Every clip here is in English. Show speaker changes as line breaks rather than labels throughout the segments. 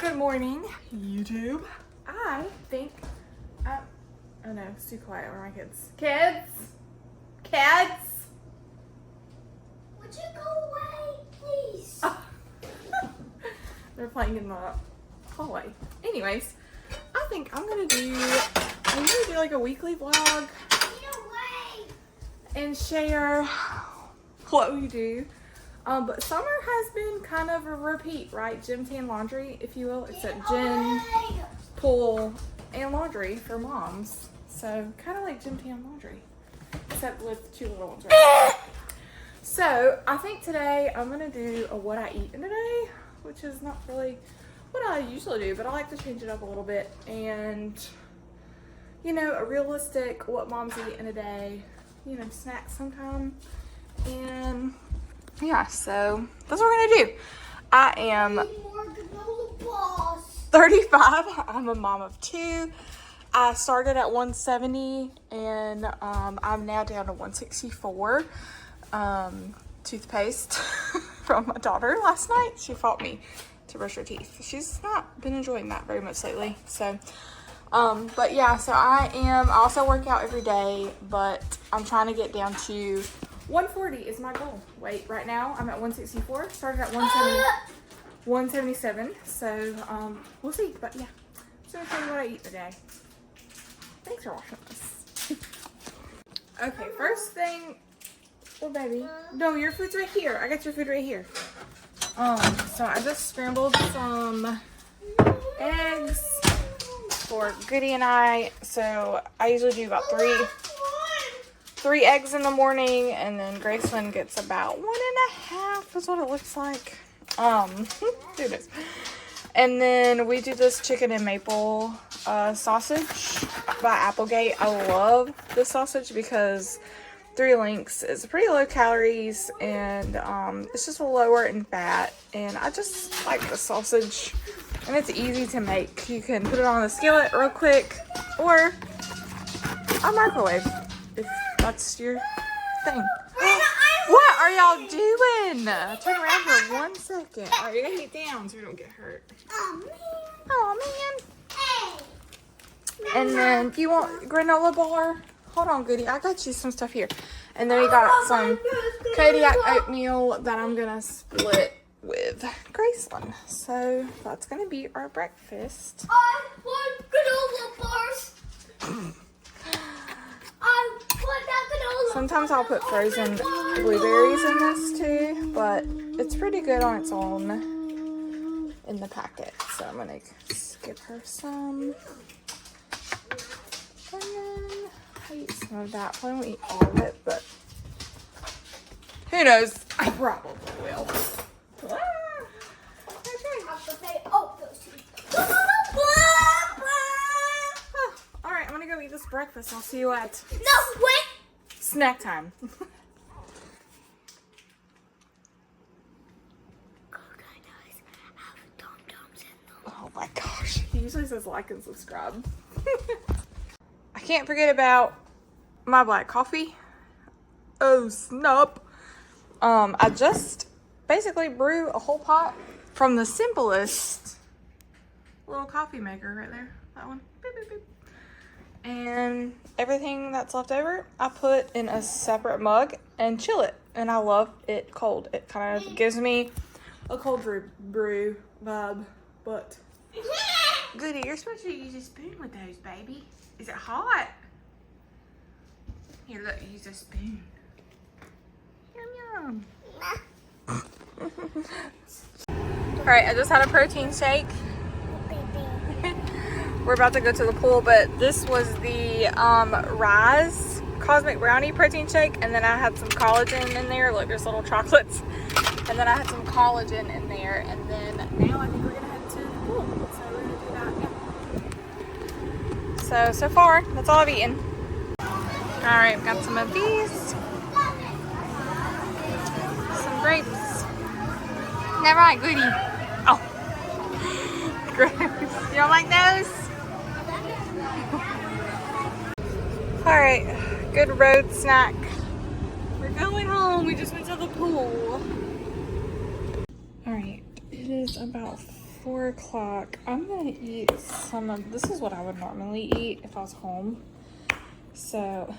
Good morning, YouTube. I think, oh no, it's too quiet. Where are my kids? Kids?
Would you go away, please?
They're playing in the hallway. Anyways, I think I usually do like a weekly vlog
Get away!
and share what we do. But summer has been kind of a repeat, right? Gym, tan, laundry, if you will, except gym, pool, and laundry for moms. So kind of like gym, tan, laundry, except with two little ones. Right? So I think today I'm gonna do a what I eat in a day, which is not really what I usually do, but I like to change it up a little bit, and you know, a realistic what moms eat in a day, you know, snacks sometime, and yeah, so that's what we're gonna do. I am
More granola bars.
35. I'm a mom of two. I started at 170 and I'm now down to 164. Toothpaste from my daughter last night. She fought me to brush her teeth. She's not been enjoying that very much lately. So, but yeah, so I also work out every day, but I'm trying to get down to 140 is my goal. Wait, right now I'm at 164. Started at 177. So we'll see. But yeah, so I'll tell you what I eat today. Thanks for watching this. Okay, first thing. Oh baby, no, your food's right here. I got your food right here. So I just scrambled some eggs for Goody and I. So I usually do about three eggs in the morning, and then Graceland gets about 1.5 is what it looks like. Do this. And then we do this chicken and maple sausage by Applegate. I love this sausage because 3 links is pretty low calories, and it's just lower in fat, and I just like the sausage, and it's easy to make. You can put it on the skillet real quick or a microwave if that's your thing. What are y'all doing? Turn around for 1 second. Alright, you're gonna get down so you don't get hurt. Oh man. And then, do you want granola bar? Hold on, Goody. I got you some stuff here. And then we got some Kodiak oatmeal that I'm gonna split with Graceland. So that's gonna be our breakfast.
I want granola bars. I want that granola.
Sometimes I'll put frozen blueberries in this too, but it's pretty good on its own in the packet. So I'm gonna skip her some. And then I eat some of that. Probably won't eat all of it, but who knows? I probably will. All right, I'm gonna go eat this breakfast. I'll see you at snack time. Oh my gosh. He usually says like and subscribe. I can't forget about my black coffee. Oh snap. I just basically brew a whole pot from the simplest little coffee maker right there. That one. Beep, beep, beep. And everything that's left over, I put in a separate mug and chill it. And I love it cold. It kind of gives me a cold brew vibe. But Goody, you're supposed to use a spoon with those, baby. Is it hot? Here, look, use a spoon. Yum, yum. Alright, I just had a protein shake. We're about to go to the pool, but this was the Rise Cosmic Brownie protein shake, and then I had some collagen in there. Look, there's little chocolates. And then I had some collagen in there, and then now I think we're gonna head to the pool. So we're gonna do that. So far, that's all I've eaten. Alright, got some of these. Some grapes. Never mind, Goody. Oh. Grapes. You don't like those? Alright, good road snack. We're going home. We just went to the pool. Alright, it is about 4 o'clock. I'm gonna eat some of, this is what I would normally eat if I was home. So,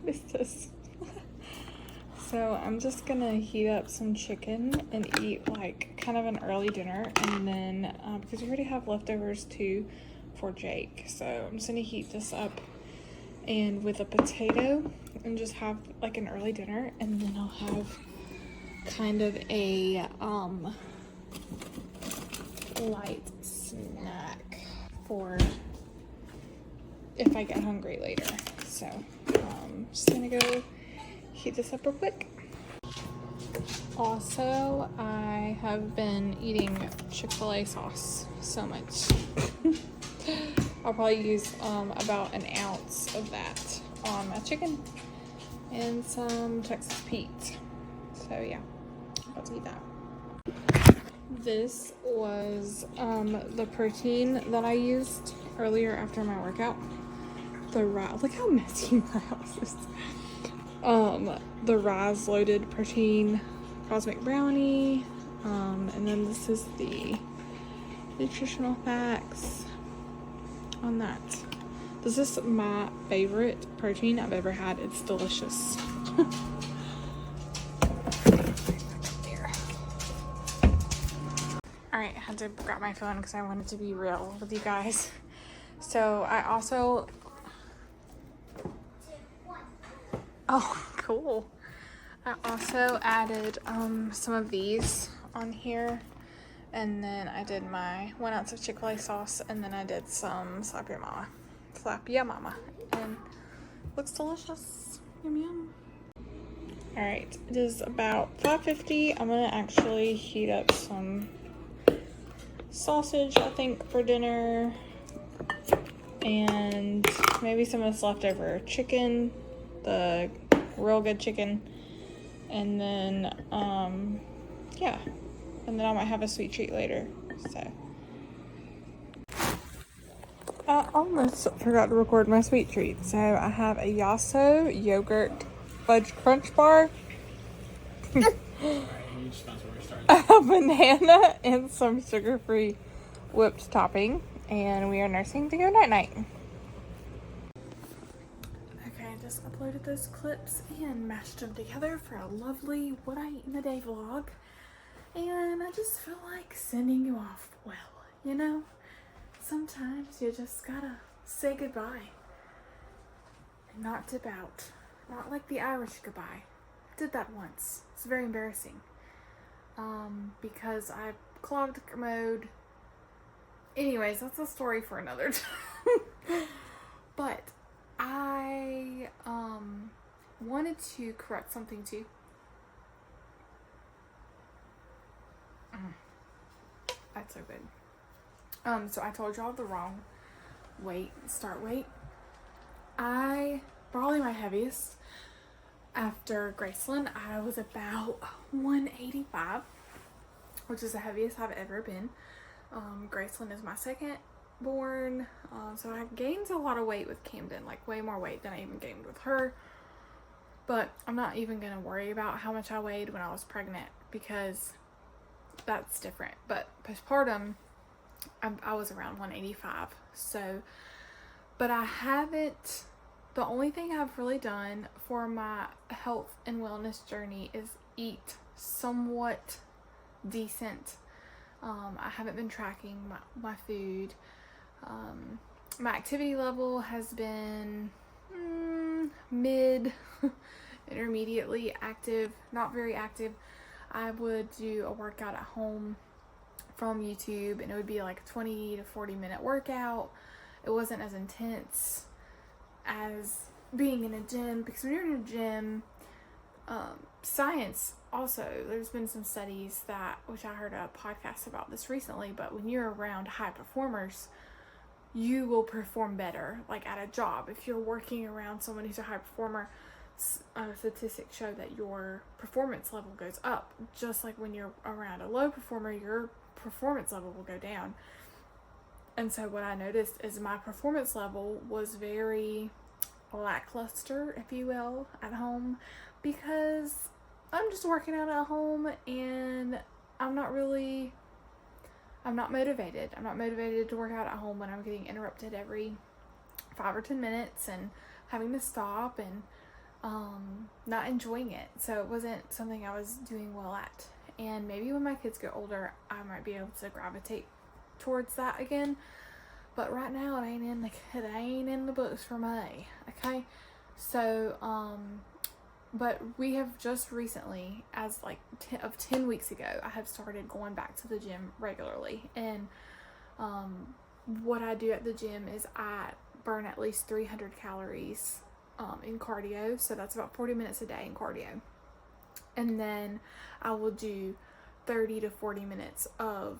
what is this? So I'm just gonna heat up some chicken and eat like kind of an early dinner, and then because we already have leftovers too for Jake, so I'm just gonna heat this up and with a potato and just have like an early dinner, and then I'll have kind of a light snack for if I get hungry later. So just gonna go heat this up real quick. Also, I have been eating Chick-fil-A sauce so much. I'll probably use about an ounce of that on my chicken and some Texas Pete. So yeah, about to eat that. This was the protein that I used earlier after my workout. Look how messy my house is. The Rise Loaded Protein Cosmic Brownie, and then this is the nutritional facts on that. This is my favorite protein I've ever had. It's delicious. There. Alright, I had to grab my phone because I wanted to be real with you guys. So I also... Oh, cool. I also added some of these on here, and then I did my 1 ounce of Chick-fil-A sauce, and then I did some Slap Ya Mama, and looks delicious. Yum yum. Alright, it is about 5:50. I'm gonna actually heat up some sausage, I think, for dinner, and maybe some of this leftover chicken, the real good chicken, and then yeah, and then I might have a sweet treat later. So I almost forgot to record my sweet treat. So I have a Yasso yogurt fudge crunch bar, a banana, and some sugar-free whipped topping, and we are nursing to go night night. Just uploaded those clips and mashed them together for a lovely What I Eat in a Day vlog, and I just feel like sending you off well, you know? Sometimes you just gotta say goodbye and not dip out. Not like the Irish goodbye. I did that once. It's very embarrassing because I clogged the commode. Anyways, that's a story for another time. But I wanted to correct something too. That's so good. So I told y'all the wrong start weight. Probably my heaviest after Graceland, I was about 185, which is the heaviest I've ever been. Graceland is my second born, so I gained a lot of weight with Camden, like way more weight than I even gained with her. But I'm not even gonna worry about how much I weighed when I was pregnant because that's different. But postpartum, I was around 185. So, but I haven't. The only thing I've really done for my health and wellness journey is eat somewhat decent. I haven't been tracking my food. My activity level has been mid, intermediately active, not very active. I would do a workout at home from YouTube, and it would be like a 20 to 40 minute workout. It wasn't as intense as being in a gym, because when you're in a gym, science also, there's been some studies which I heard a podcast about this recently, but when you're around high performers, you will perform better, like at a job. If you're working around someone who's a high performer, statistics show that your performance level goes up. Just like when you're around a low performer, your performance level will go down. And so what I noticed is my performance level was very lackluster, if you will, at home, because I'm just working out at home, and I I'm not motivated. I'm not motivated to work out at home when I'm getting interrupted every 5 or 10 minutes and having to stop and not enjoying it. So it wasn't something I was doing well at. And maybe when my kids get older, I might be able to gravitate towards that again. But right now, it ain't in the books for me. Okay, so but we have just recently, as like 10 weeks ago, I have started going back to the gym regularly. And what I do at the gym is I burn at least 300 calories in cardio, so that's about 40 minutes a day in cardio, and then I will do 30 to 40 minutes of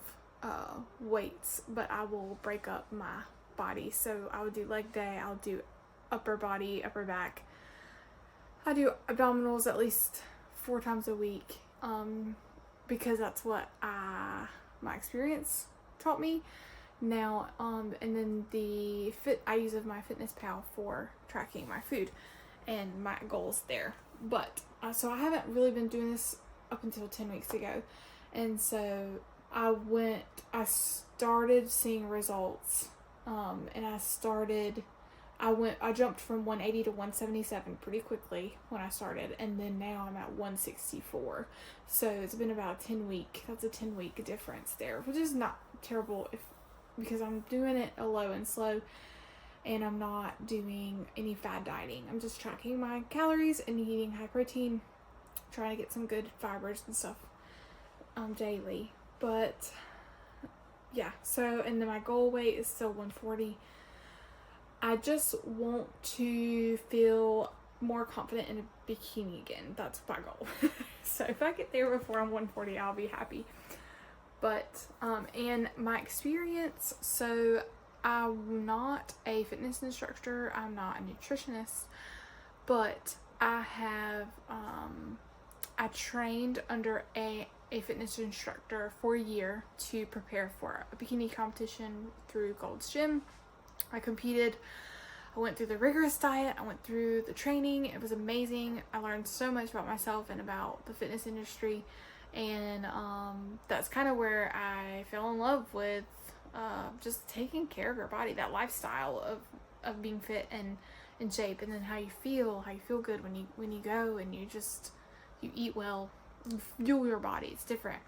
weights, but I will break up my body. So I will do leg day, I'll do upper body, upper back, I do abdominals at least 4 times a week, because that's what my experience taught me. Now, and then I use of MyFitnessPal for tracking my food and my goals there. But, so I haven't really been doing this up until 10 weeks ago. And so I started seeing results, and I jumped from 180 to 177 pretty quickly when I started, and then now I'm at 164. So it's been about that's a 10-week difference there, which is not terrible because I'm doing it low and slow, and I'm not doing any fad dieting. I'm just tracking my calories and eating high protein, trying to get some good fibers and stuff daily. But yeah, so, and then my goal weight is still 140. I just want to feel more confident in a bikini again. That's my goal. So if I get there before I'm 140, I'll be happy. But, and my experience, so I'm not a fitness instructor, I'm not a nutritionist, but I have, I trained under a fitness instructor for a year to prepare for a bikini competition through Gold's Gym. I competed. I went through the rigorous diet. I went through the training. It was amazing. I learned so much about myself and about the fitness industry. And that's kind of where I fell in love with just taking care of your body, that lifestyle of being fit and in shape, and then how you feel good when you go and you eat well, you fuel your body. It's different.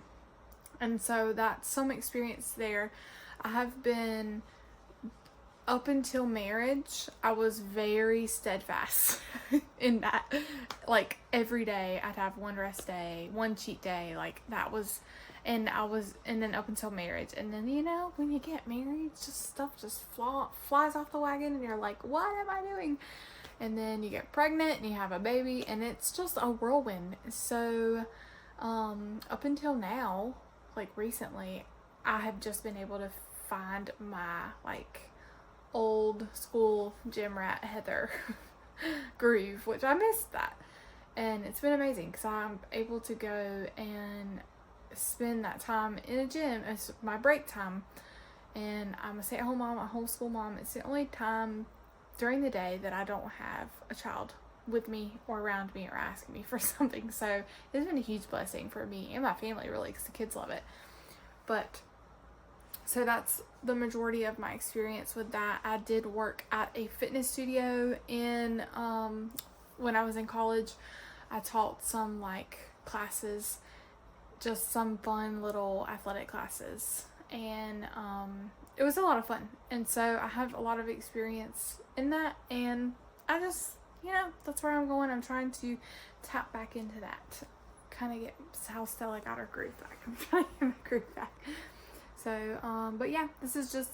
And so that's some experience there. I have been, up until marriage, I was very steadfast in that. Like, every day I'd have one rest day, one cheat day, like that was, and then up until marriage. And then, when you get married, stuff flies off the wagon and you're like, what am I doing? And then you get pregnant and you have a baby and it's just a whirlwind. So, up until now, like recently, I have just been able to find my, old school gym rat Heather groove, which I missed that, and it's been amazing because I'm able to go and spend that time in a gym as my break time. And I'm a stay-at-home mom, a homeschool mom. It's the only time during the day that I don't have a child with me or around me or asking me for something. So it's been a huge blessing for me and my family, really, because the kids love it. But so that's the majority of my experience with that. I did work at a fitness studio when I was in college. I taught some classes, just some fun little athletic classes, and it was a lot of fun. And so I have a lot of experience in that, and I just, that's where I'm going. I'm trying to tap back into that, kind of get how Stella got her groove back. I'm trying to get my groove back. So, but yeah, this is just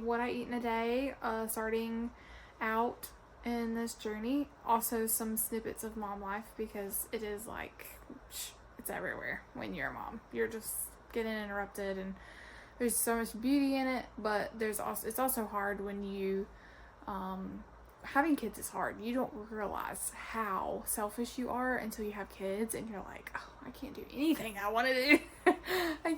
what I eat in a day, starting out in this journey. Also some snippets of mom life, because it is it's everywhere when you're a mom. You're just getting interrupted, and there's so much beauty in it, but it's also hard when you, having kids is hard. You don't realize how selfish you are until you have kids, and you're like, oh, I can't do anything I want to do. I can't